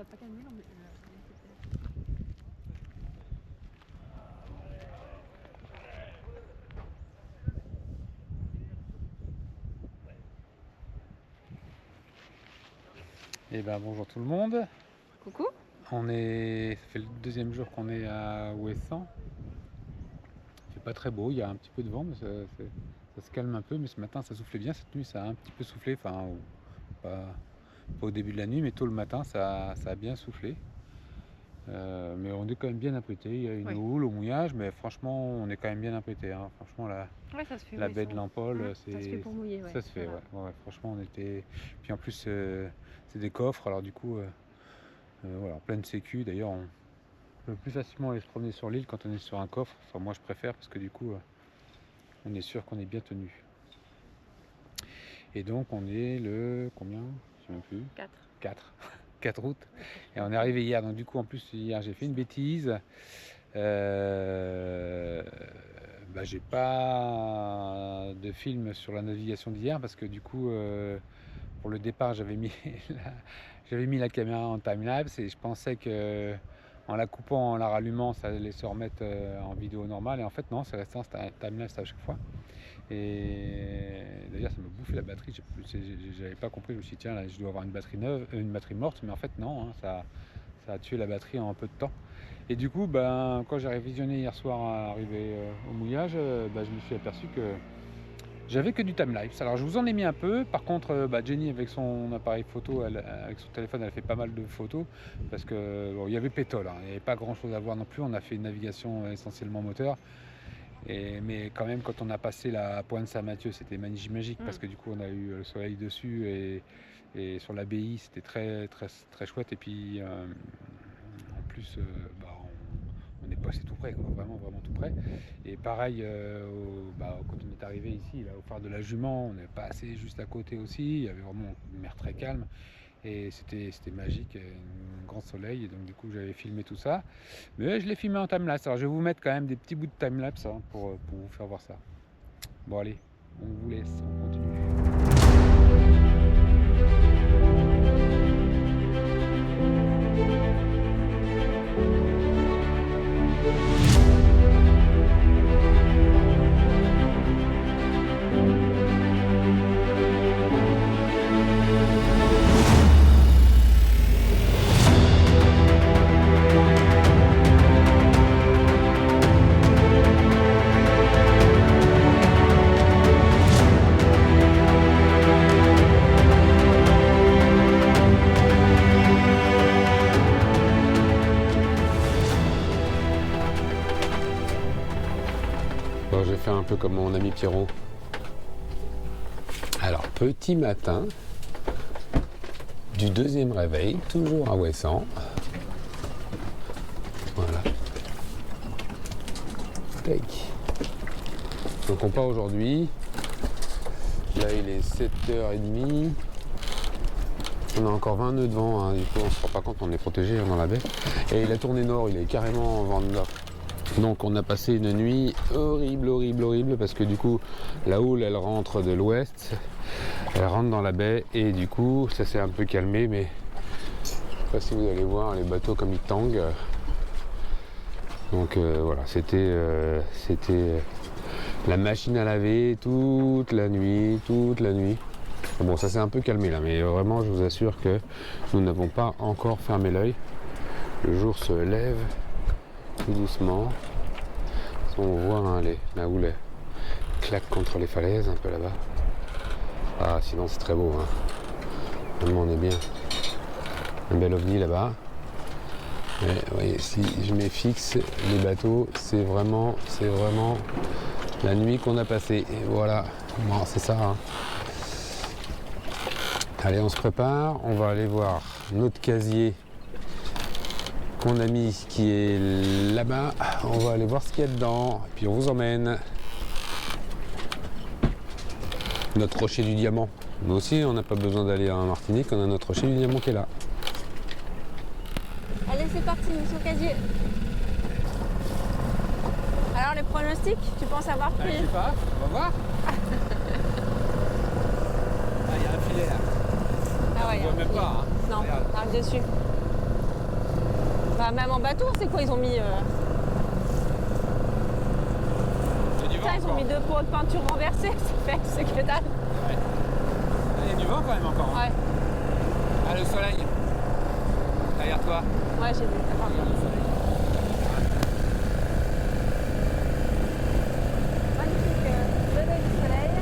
n'a pas calmé, non, mais Et ben bonjour tout le monde. coucou. Ça fait le deuxième jour qu'on est à Ouessant. Il fait pas très beau, il y a un petit peu de vent, mais ça se calme un peu. Mais ce matin ça soufflait bien, cette nuit ça a un petit peu soufflé, enfin pas au début de la nuit, mais tôt le matin ça a bien soufflé. Mais on est quand même bien abrité, il y a une houle au mouillage, mais franchement on est quand même bien abrité. Hein. Franchement Ça se fait, la baie de l'Empole, ça se fait pour mouiller. ça se fait, ouais. Franchement on était. Puis en plus c'est des coffres, alors du coup voilà, en pleine sécu. D'ailleurs on peut plus facilement aller se promener sur l'île quand on est sur un coffre. Enfin moi je préfère parce que du coup on est sûr qu'on est bien tenu. Et donc on est le combien? Je sais même plus. 4 août. Et on est arrivé hier. Donc du coup en plus hier j'ai fait une bêtise. J'ai pas de film sur la navigation d'hier parce que du coup pour le départ j'avais mis la caméra en timelapse et je pensais que en la coupant, en la rallumant, ça allait se remettre en vidéo normale, et en fait non, c'est resté en timelapse à chaque fois. Et d'ailleurs ça m'a bouffé la batterie, j'avais pas compris, je me suis dit tiens là je dois avoir une batterie neuve, une batterie morte, mais en fait non, hein, ça a tué la batterie en peu de temps. Et du coup quand j'ai révisionné hier soir arrivé au mouillage, je me suis aperçu que j'avais que du timelapse. Alors je vous en ai mis un peu. Par contre, Jenny avec son appareil photo, avec son téléphone, elle fait pas mal de photos parce que il y avait pétole. Hein. Il n'y avait pas grand chose à voir non plus. On a fait une navigation essentiellement moteur. Mais quand même, quand on a passé la pointe Saint-Mathieu, c'était magique parce que du coup, on a eu le soleil dessus et sur l'abbaye, c'était très très très chouette. Et puis en plus, on est passé tout près, quoi, vraiment tout près. Et pareil, quand on est arrivé ici, là, au phare de la Jument, on est passé juste à côté aussi. Il y avait vraiment une mer très calme et c'était magique, un grand soleil. Et donc du coup, j'avais filmé tout ça, mais je l'ai filmé en timelapse. Alors je vais vous mettre quand même des petits bouts de timelapse pour vous faire voir ça. Bon allez, on vous laisse, on continue. Bon, je vais faire un peu comme mon ami Pierrot. Alors, petit matin du deuxième réveil, toujours à Ouessant. Voilà. Tac. Donc on part aujourd'hui. Là il est 7h30. On a encore 20 nœuds de vent, hein. Du coup on se rend pas compte, on est protégé dans la baie. Et il a tourné nord, il est carrément en vent de nord. Donc on a passé une nuit horrible parce que du coup la houle elle rentre de l'ouest, elle rentre dans la baie et du coup ça s'est un peu calmé, mais je sais pas si vous allez voir les bateaux comme ils tanguent. Donc voilà, c'était la machine à laver toute la nuit. Bon, ça s'est un peu calmé là, mais vraiment je vous assure que nous n'avons pas encore fermé l'œil. Le jour se lève tout doucement. On voit hein, la houle claque contre les falaises un peu là-bas. Ah sinon c'est très beau, hein. Vraiment on est bien. Un bel ovni là-bas. Mais vous voyez, si je mets fixe les bateaux, c'est vraiment la nuit qu'on a passée. Et voilà, bon, c'est ça. Hein. Allez, on se prépare, on va aller voir notre casier qu'on a mis qui est là-bas. On va aller voir ce qu'il y a dedans, et puis on vous emmène. Notre rocher du diamant. Nous aussi, on n'a pas besoin d'aller en Martinique, on a notre rocher du diamant qui est là. Allez, c'est parti, sur le casier. Alors, les pronostics, tu penses avoir pris? Je sais pas, on va voir. Il y a un filet là. Ah ouais, on voit même pas. Hein. Non, regarde. marche dessus. Bah, même en bateau, c'est quoi? Ils ont mis. Il y a du vent Putain, ils ont encore. mis 2 pots de peinture renversés. Ça fait ce que dalle. Ouais. Ah, il y a du vent quand même encore. Hein. Ouais, Ah, le soleil. Derrière toi. ouais, j'ai vu. Attends. Regarde le soleil. Magnifique lever du soleil.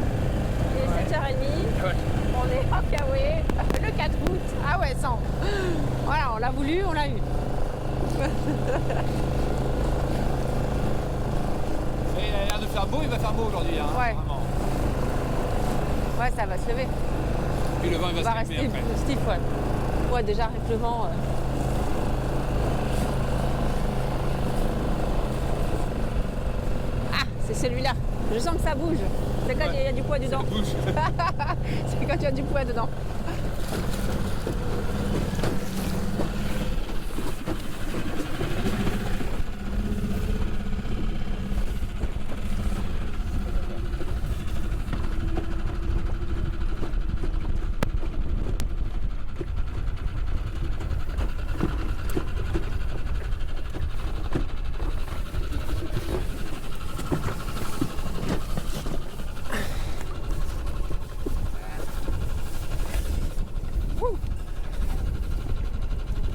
Il est 7h30. Ouais. On est en Kawe le 4 août. Ah ouais, 100. Voilà, on l'a voulu, on l'a eu. Et il a l'air de faire beau, il va faire beau aujourd'hui. Hein, Ouais. vraiment. Ouais, ça va se lever. Puis le vent il On va va se calmer rester après. positif, ouais. Ouais, déjà avec le vent. Ah, c'est celui-là. Je sens que ça bouge. C'est quand il y a du poids dedans. Ça bouge. C'est quand il y a du poids dedans.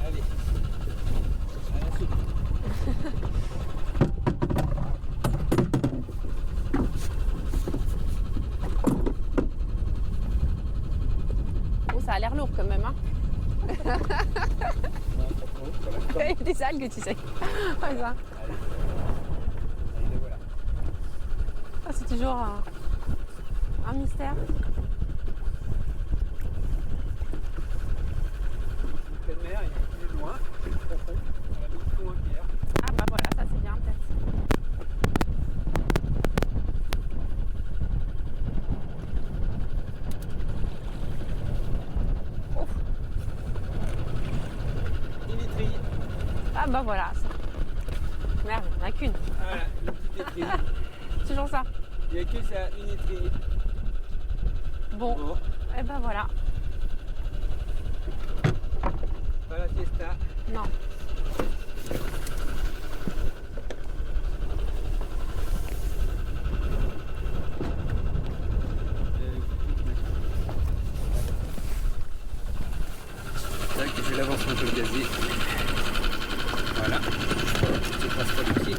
Allez. Allez, soupe. Oh, ça a l'air lourd quand même, hein. Non, pas trop, voilà. Il y a des algues, tu sais. Ouais, ça. Allez. Allez, le voilà. Ah, c'est toujours un mystère. Pleine mer, il est plus loin, profond. On l'a mis plus loin qu'hier. Ah bah voilà, ça c'est bien peut-être. Ouf. Dimitri. Ah bah voilà. Ça. Merde, il n'y en a qu'une. Voilà, une petite étrille. Toujours ça. Il n'y a que ça, une étrille. Bon, Bon, et ben voilà. pas la fiesta. Non. Tac, je vais l'avancer un peu le gazier. Voilà. Je passe pas le pied.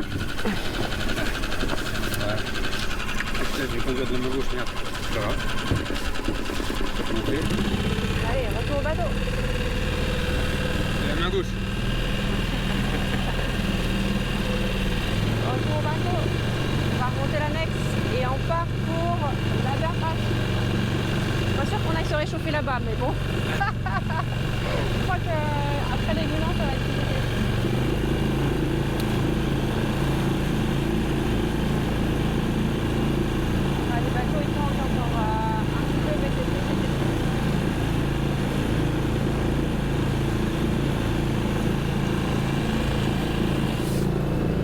Voilà. Là, je vais conduire de ma gauche, merde. C'est pas grave. Je vais monter. Allez, retour au bateau. C'est la main gauche. Retour au bateau. On va remonter l'annexe et on part pour la Berpache. Pas sûr qu'on aille se réchauffer là-bas, mais bon. Je crois qu'après les Gulans, ça va être compliqué. Ah, les bateaux, ils sont encore un petit peu baissés.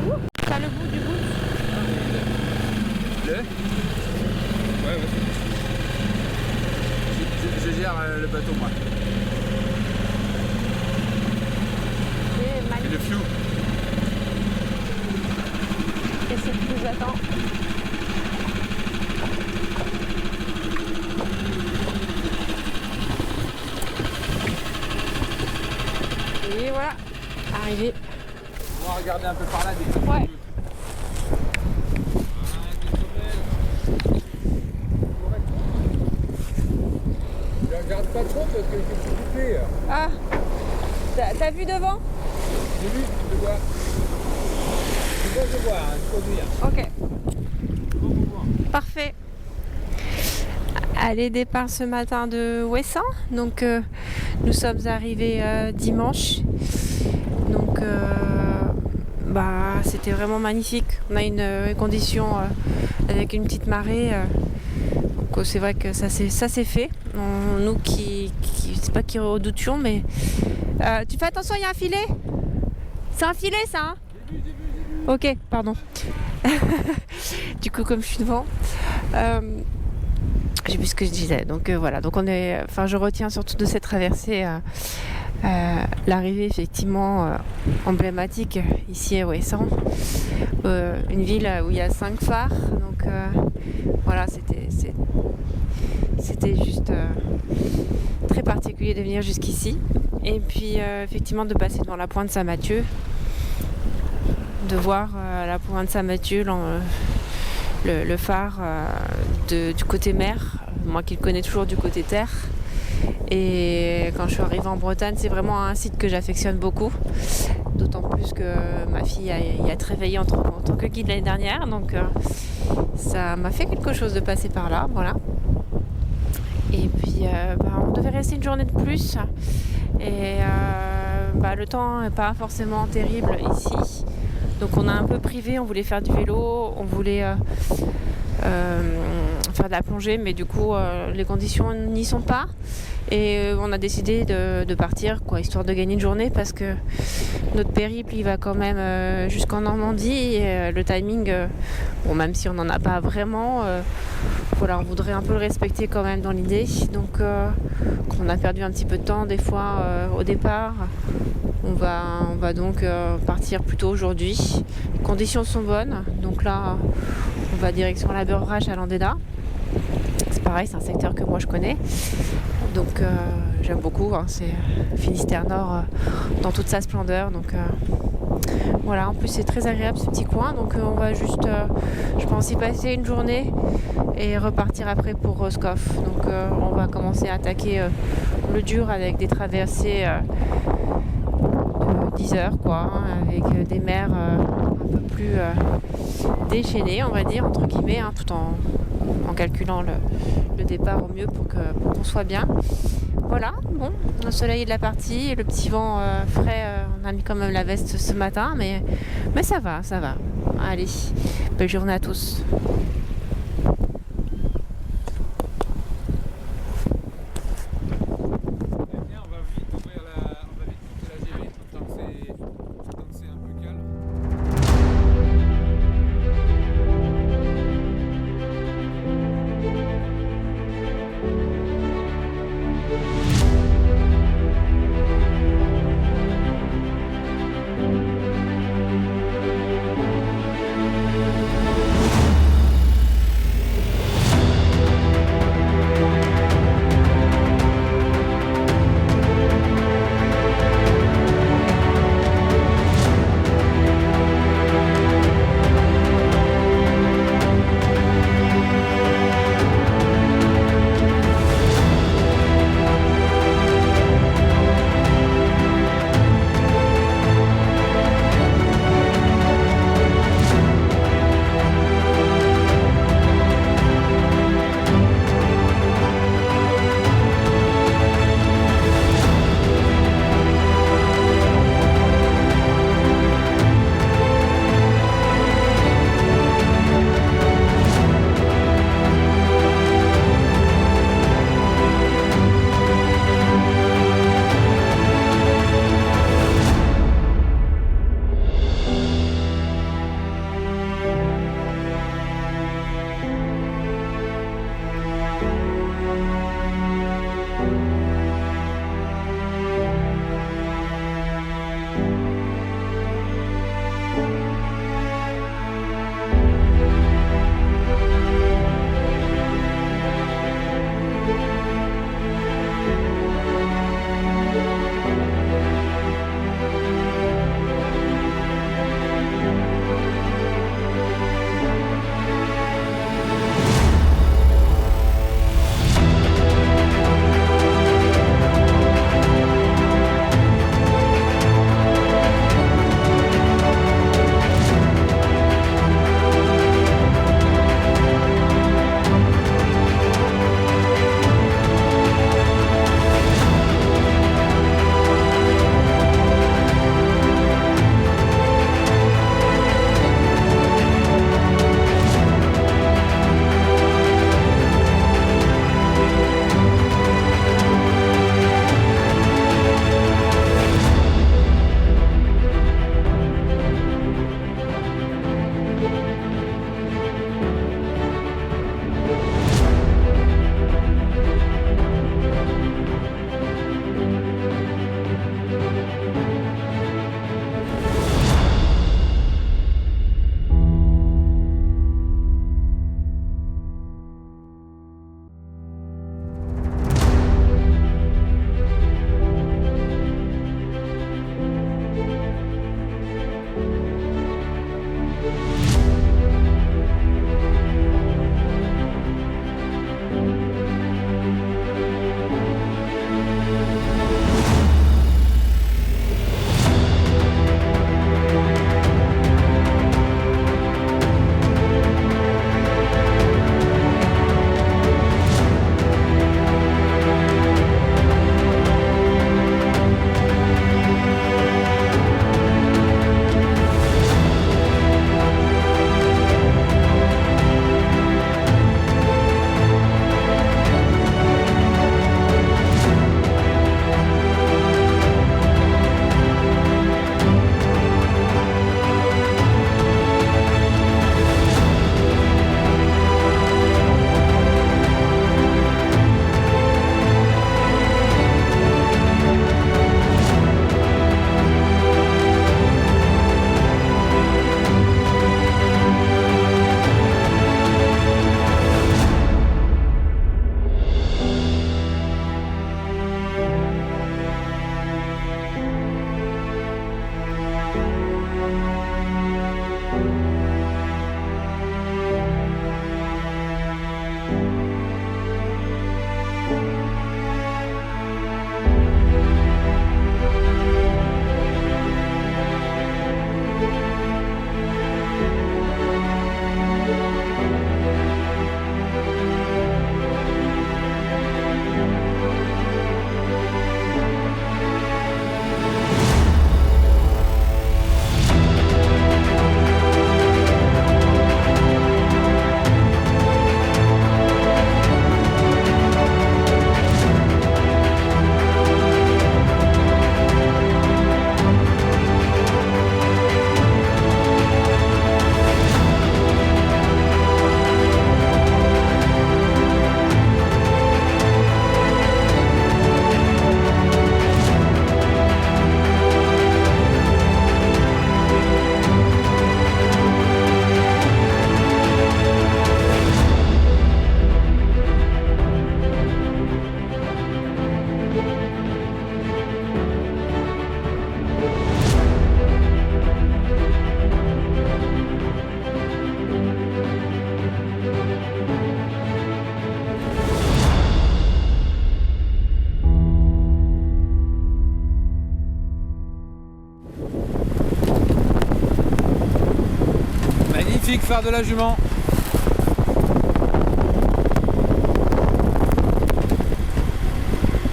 Ouh, t'as le bout du bout. Le Ouais, ouais. Je gère le bateau, moi. C'est Et magnifique. le flou. Qu'est-ce qui nous attend? Et voilà, arrivé. On va regarder un peu par là. Des... Ouais. Je regarde pas trop parce que je suis coupé. Ah, t'as vu devant? J'ai vu, je vois. Je vois, hein, je conduire. Ok. Parfait. Allez, départ ce matin de Ouessant. Donc, nous sommes arrivés dimanche. Donc, c'était vraiment magnifique. On a une condition avec une petite marée. Donc, c'est vrai que ça s'est fait. Nous c'est pas qui redoutions, mais tu fais attention, il y a un filet. C'est un filet, ça, hein? Ok, pardon. Du coup, comme je suis devant, j'ai vu ce que je disais. Donc voilà. Donc je retiens surtout de cette traversée L'arrivée effectivement emblématique ici à Ouessant, une ville où il y a 5 phares, donc voilà, c'était juste très particulier de venir jusqu'ici. Et puis effectivement de passer devant la pointe Saint-Mathieu, de voir la pointe Saint-Mathieu, le phare du côté mer, moi qui le connais toujours du côté terre. Et quand je suis arrivée en Bretagne, c'est vraiment un site que j'affectionne beaucoup. D'autant plus que ma fille y a travaillé en tant que guide l'année dernière. Donc ça m'a fait quelque chose de passer par là. Voilà. Et puis on devait rester une journée de plus. Et le temps n'est pas forcément terrible ici. Donc on a un peu privé, on voulait faire du vélo, on voulait faire de la plongée, mais du coup les conditions n'y sont pas. Et on a décidé de partir, histoire de gagner une journée, parce que notre périple il va quand même jusqu'en Normandie. Et, le timing, même si on n'en a pas vraiment, on voudrait un peu le respecter quand même dans l'idée. Donc on a perdu un petit peu de temps des fois au départ. On va donc partir plutôt aujourd'hui. Les conditions sont bonnes, donc là on va direction la Beurrache à Landéda. C'est pareil, c'est un secteur que moi je connais, donc j'aime beaucoup, c'est Finistère Nord dans toute sa splendeur. Donc voilà, en plus c'est très agréable ce petit coin, donc on va juste, je pense, y passer une journée et repartir après pour Roscoff. Donc on va commencer à attaquer le dur avec des traversées de 10 heures, avec des mers un peu plus déchaînées, on va dire, entre guillemets, tout en calculant le départ au mieux pour qu'on soit bien. Voilà, bon, le soleil est de la partie, le petit vent frais, on a mis quand même la veste ce matin, mais ça va. Allez, belle journée à tous. Magnifique phare de la Jument.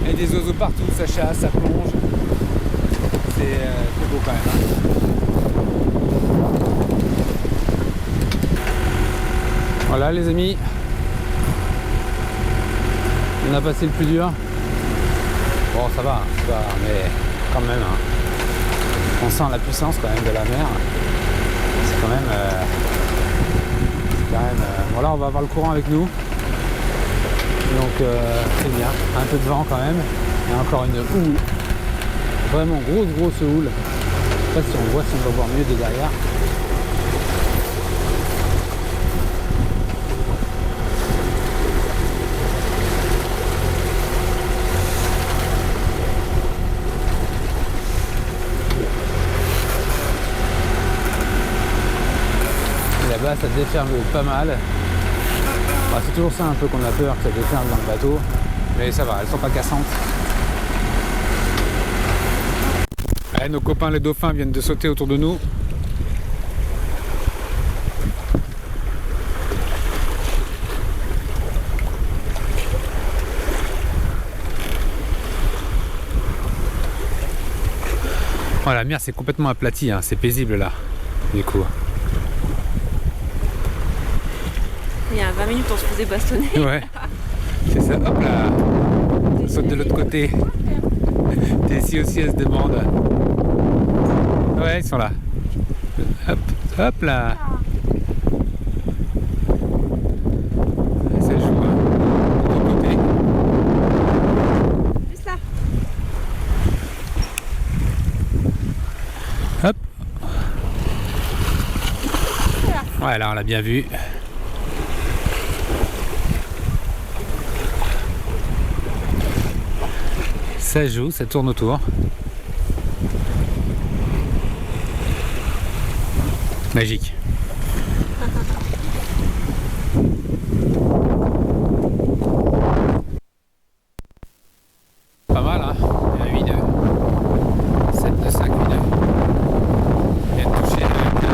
Et des oiseaux partout, ça chasse, ça plonge. C'est beau quand même. Voilà les amis. On a passé le plus dur. Bon ça va, mais quand même. On sent la puissance quand même de la mer. C'est quand même... Voilà, on va avoir le courant avec nous. Donc c'est bien. Un peu de vent quand même. Et encore une houle. Vraiment grosse houle. Je sais pas si on voit, si on va voir mieux de derrière. Là ça déferle pas mal. Enfin, c'est toujours ça un peu qu'on a peur que ça déferle dans le bateau. Mais ça va, elles sont pas cassantes. Allez, nos copains les dauphins viennent de sauter autour de nous. Oh, la mer c'est complètement aplati, hein. C'est paisible là, du coup. Il y a 20 minutes on se faisait bastonner. Ouais, c'est ça, hop là, on saute de l'autre côté. Tessie aussi elle se demande. Ouais, ils sont là. Hop, hop là. Ça joue, hein, de l'autre côté. Juste là. Hop. Ouais, là on l'a bien vu. Ça joue, ça tourne autour. Magique. Pas mal, hein. Il y a 8 nœuds. 7 de 5, 8 nœuds. Il vient de toucher le 15.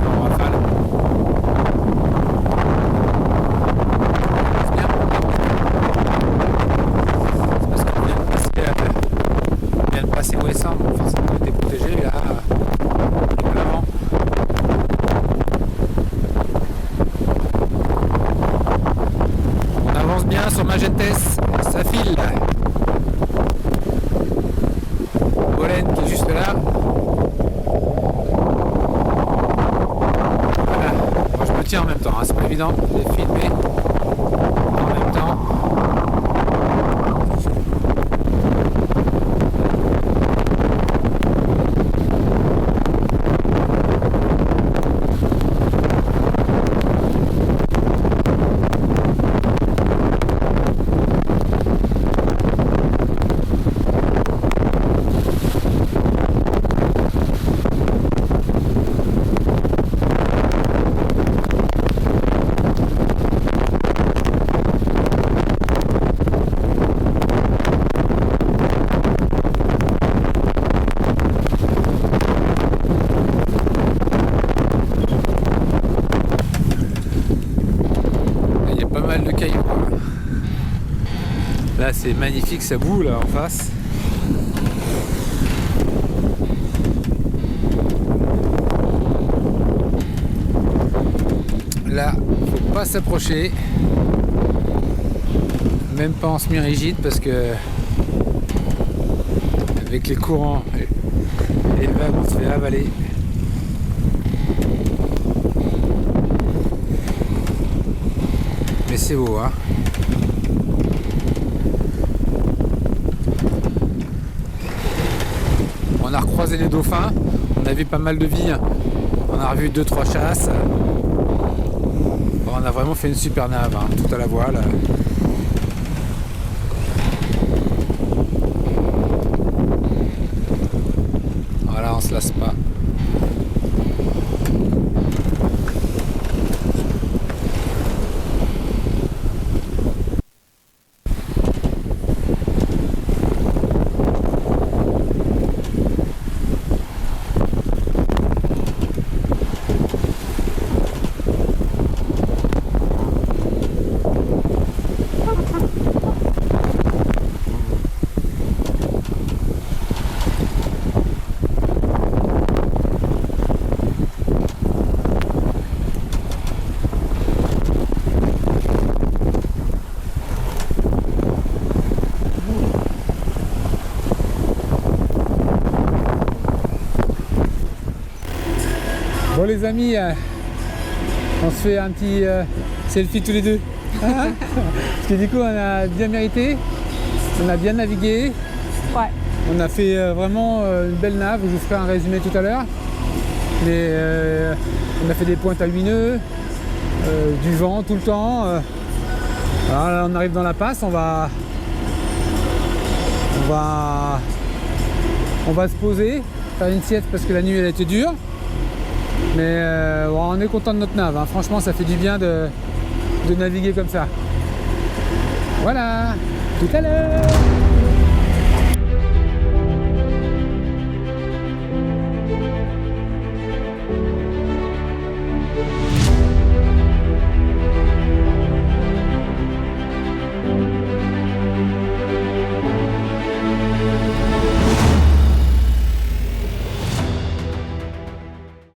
En rafale. C'est ouessant, forcément on était protégé là, l'avant. On avance bien sur Magentes, ça file. Bolène qui est juste là. Voilà. Moi je me tiens en même temps, hein. C'est pas évident de filmer en même temps. Là c'est magnifique, ça boue là en face. Là, faut pas s'approcher. Même pas en semi-rigide parce que avec les courants et les vagues on se fait avaler. Mais c'est beau, hein. On a recroisé les dauphins, on a vu pas mal de vie, on a revu 2-3 chasses. Bon, on a vraiment fait une super nave, hein, tout à la voile. Voilà, on se lasse pas. les amis, on se fait un petit selfie tous les deux. Parce que du coup on a bien mérité, on a bien navigué. Ouais. On a fait vraiment une belle nave, je vous ferai un résumé tout à l'heure. Mais on a fait des pointes à 8 nœuds, du vent tout le temps. Alors là, on arrive dans la passe, on va se poser, faire une sieste parce que la nuit elle a été dure. Mais bon, on est content de notre nave, hein. Franchement ça fait du bien de naviguer comme ça. Voilà, tout à l'heure.